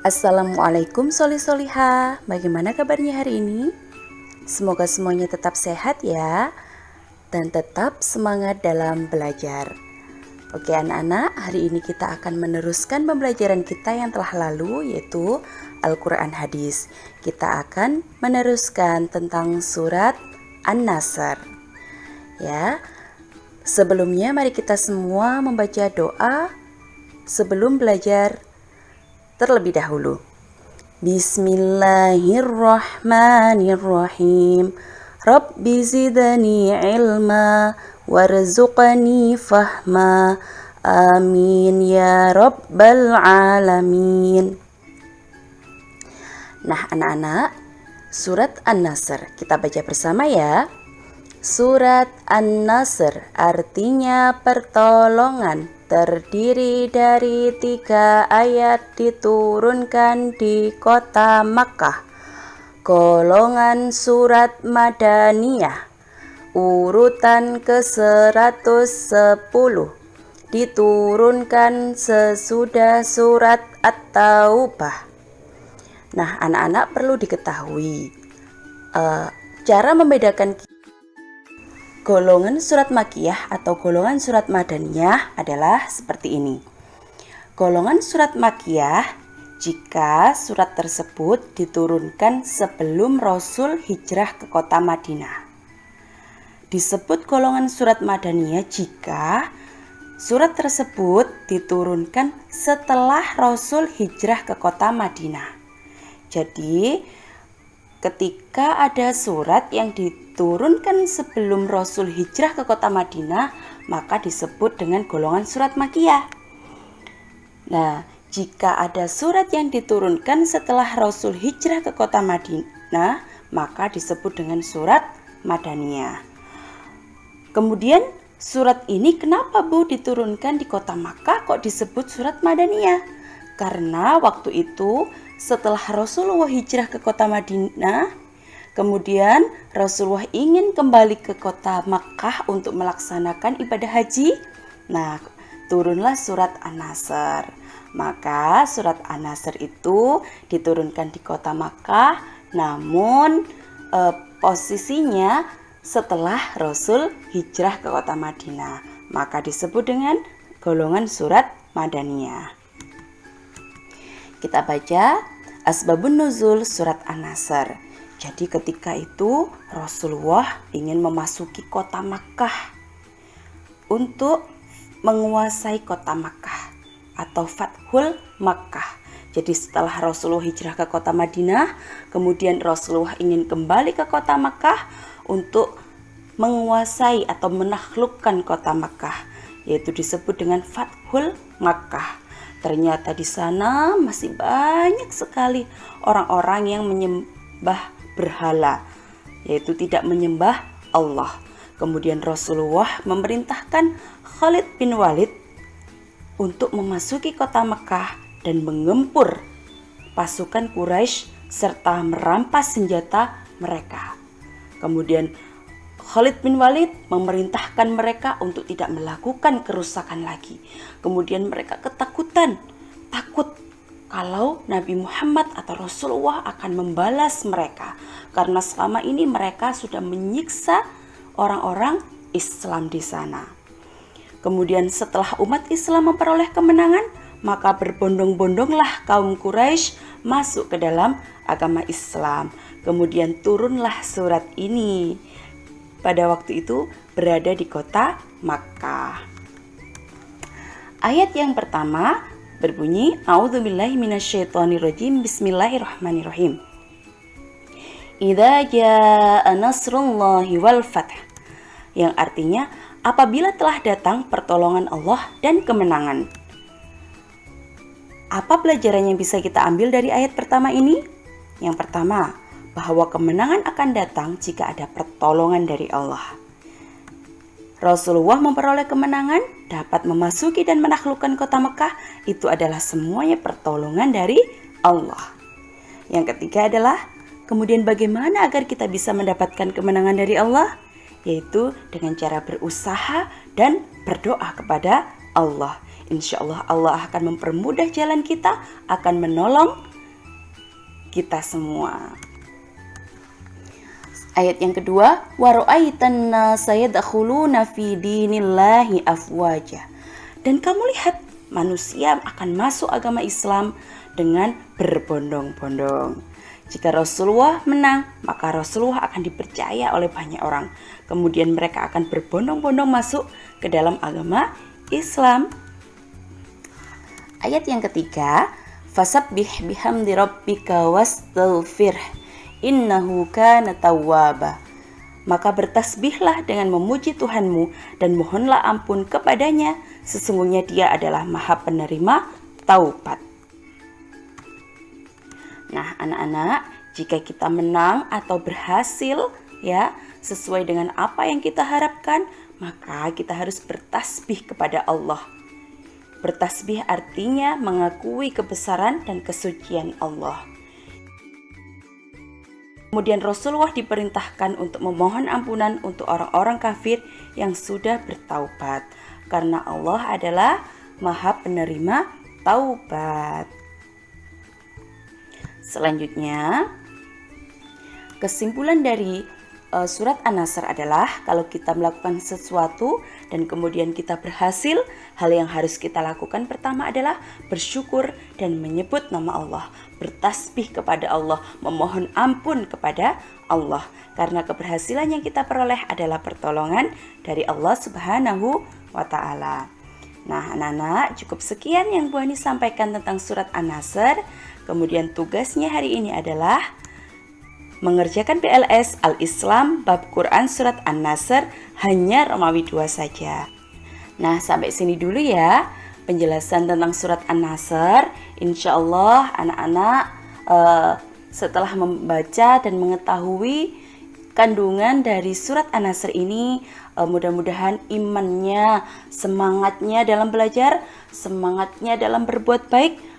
Assalamualaikum Solih-Soliha. Bagaimana kabarnya hari ini? Semoga semuanya tetap sehat ya, dan tetap semangat dalam belajar. Oke anak-anak, hari ini kita akan meneruskan pembelajaran kita yang telah lalu, yaitu Al-Quran Hadis. Kita akan meneruskan tentang surat An-Nasr. Ya, sebelumnya mari kita semua membaca doa sebelum belajar terlebih dahulu. Bismillahirrahmanirrahim. Rabbi zidni ilma warzuqni fahma. Amin ya rabbal alamin. Nah anak-anak, surat An-Nasr kita baca bersama ya. Surat An-Nasr artinya pertolongan, terdiri dari 3 ayat, diturunkan di kota Makkah. Golongan surat Madaniyah, urutan ke-110, diturunkan sesudah surat At-Taubah. Nah anak-anak perlu diketahui cara membedakan golongan surat Makkiyah atau golongan surat Madaniyah adalah seperti ini. Golongan surat Makkiyah jika surat tersebut diturunkan sebelum Rasul hijrah ke kota Madinah. Disebut golongan surat Madaniyah jika surat tersebut diturunkan setelah Rasul hijrah ke kota Madinah. Jadi ketika ada surat yang diturunkan sebelum Rasul hijrah ke kota Madinah, maka disebut dengan golongan surat Makkiyah. Nah, jika ada surat yang diturunkan setelah Rasul hijrah ke kota Madinah, maka disebut dengan surat Madaniyah. Kemudian surat ini kenapa Bu diturunkan di kota Makkah kok disebut surat Madaniyah? Karena waktu itu setelah Rasulullah hijrah ke kota Madinah, kemudian Rasulullah ingin kembali ke kota Makkah untuk melaksanakan ibadah haji. Nah, turunlah surat An-Nasr. Maka surat An-Nasr itu diturunkan di kota Makkah, namun posisinya setelah Rasul hijrah ke kota Madinah. Maka disebut dengan golongan surat Madaniyah. Kita baca Asbabun Nuzul surat An-Nasr. Jadi ketika itu Rasulullah ingin memasuki kota Makkah untuk menguasai kota Makkah atau Fathul Makkah. Jadi setelah Rasulullah hijrah ke kota Madinah, kemudian Rasulullah ingin kembali ke kota Makkah untuk menguasai atau menaklukkan kota Makkah, yaitu disebut dengan Fathul Makkah. Ternyata di sana masih banyak sekali orang-orang yang menyembah berhala, yaitu tidak menyembah Allah. Kemudian Rasulullah memerintahkan Khalid bin Walid untuk memasuki kota Makkah dan mengempur pasukan Quraisy serta merampas senjata mereka. Kemudian Khalid bin Walid memerintahkan mereka untuk tidak melakukan kerusakan lagi. Kemudian mereka ketakutan, takut kalau Nabi Muhammad atau Rasulullah akan membalas mereka. Karena selama ini mereka sudah menyiksa orang-orang Islam di sana. Kemudian setelah umat Islam memperoleh kemenangan, maka berbondong-bondonglah kaum Quraisy masuk ke dalam agama Islam. Kemudian turunlah surat ini. Pada waktu itu berada di kota Makkah. Ayat yang pertama berbunyi A'udzubillahi minasyaitonirrajim. Bismillahirrahmanirrahim. Idza jaa nasrullahi wal fath. Yang artinya apabila telah datang pertolongan Allah dan kemenangan. Apa pelajaran yang bisa kita ambil dari ayat pertama ini? Yang pertama, bahwa kemenangan akan datang jika ada pertolongan dari Allah. Rasulullah memperoleh kemenangan, dapat memasuki dan menaklukkan kota Mekah, itu adalah semuanya pertolongan dari Allah. Yang ketiga adalah, kemudian bagaimana agar kita bisa mendapatkan kemenangan dari Allah? Yaitu dengan cara berusaha dan berdoa kepada Allah. Insya Allah Allah akan mempermudah jalan kita, akan menolong kita semua. Ayat yang kedua, wa ra'aitan nasa yadkhuluna fi dinillahi afwaja. Dan kamu lihat manusia akan masuk agama Islam dengan berbondong-bondong. Jika Rasulullah menang, maka Rasulullah akan dipercaya oleh banyak orang. Kemudian mereka akan berbondong-bondong masuk ke dalam agama Islam. Ayat yang ketiga, fasabbih bihamdi rabbika wastaghfir innahu kana tawwaba. Maka bertasbihlah dengan memuji Tuhanmu dan mohonlah ampun kepadanya, sesungguhnya Dia adalah Maha Penerima taubat. Nah, anak-anak, jika kita menang atau berhasil ya, sesuai dengan apa yang kita harapkan, maka kita harus bertasbih kepada Allah. Bertasbih artinya mengakui kebesaran dan kesucian Allah. Kemudian Rasulullah diperintahkan untuk memohon ampunan untuk orang-orang kafir yang sudah bertaubat, karena Allah adalah Maha Penerima taubat. Selanjutnya, kesimpulan dari surat An-Nasr adalah kalau kita melakukan sesuatu dan kemudian kita berhasil, hal yang harus kita lakukan pertama adalah bersyukur dan menyebut nama Allah, bertasbih kepada Allah, memohon ampun kepada Allah, karena keberhasilan yang kita peroleh adalah pertolongan dari Allah Subhanahu wa Ta'ala. Nah, anak-anak, cukup sekian yang Bu Hani sampaikan tentang surat An-Nasr. Kemudian tugasnya hari ini adalah mengerjakan PLS Al-Islam bab Quran surat An-Nasr hanya Romawi 2 saja. Nah, sampai sini dulu ya penjelasan tentang surat An-Nasr. Insya Allah anak-anak setelah membaca dan mengetahui kandungan dari surat An-Nasr ini, mudah-mudahan imannya, semangatnya dalam belajar, semangatnya dalam berbuat baik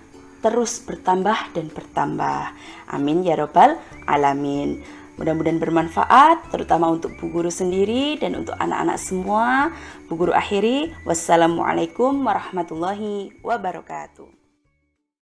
terus bertambah dan bertambah. Amin ya robbal alamin. Mudah-mudahan bermanfaat, terutama untuk Bu Guru sendiri dan untuk anak-anak semua. Bu Guru akhiri, wassalamualaikum warahmatullahi wabarakatuh.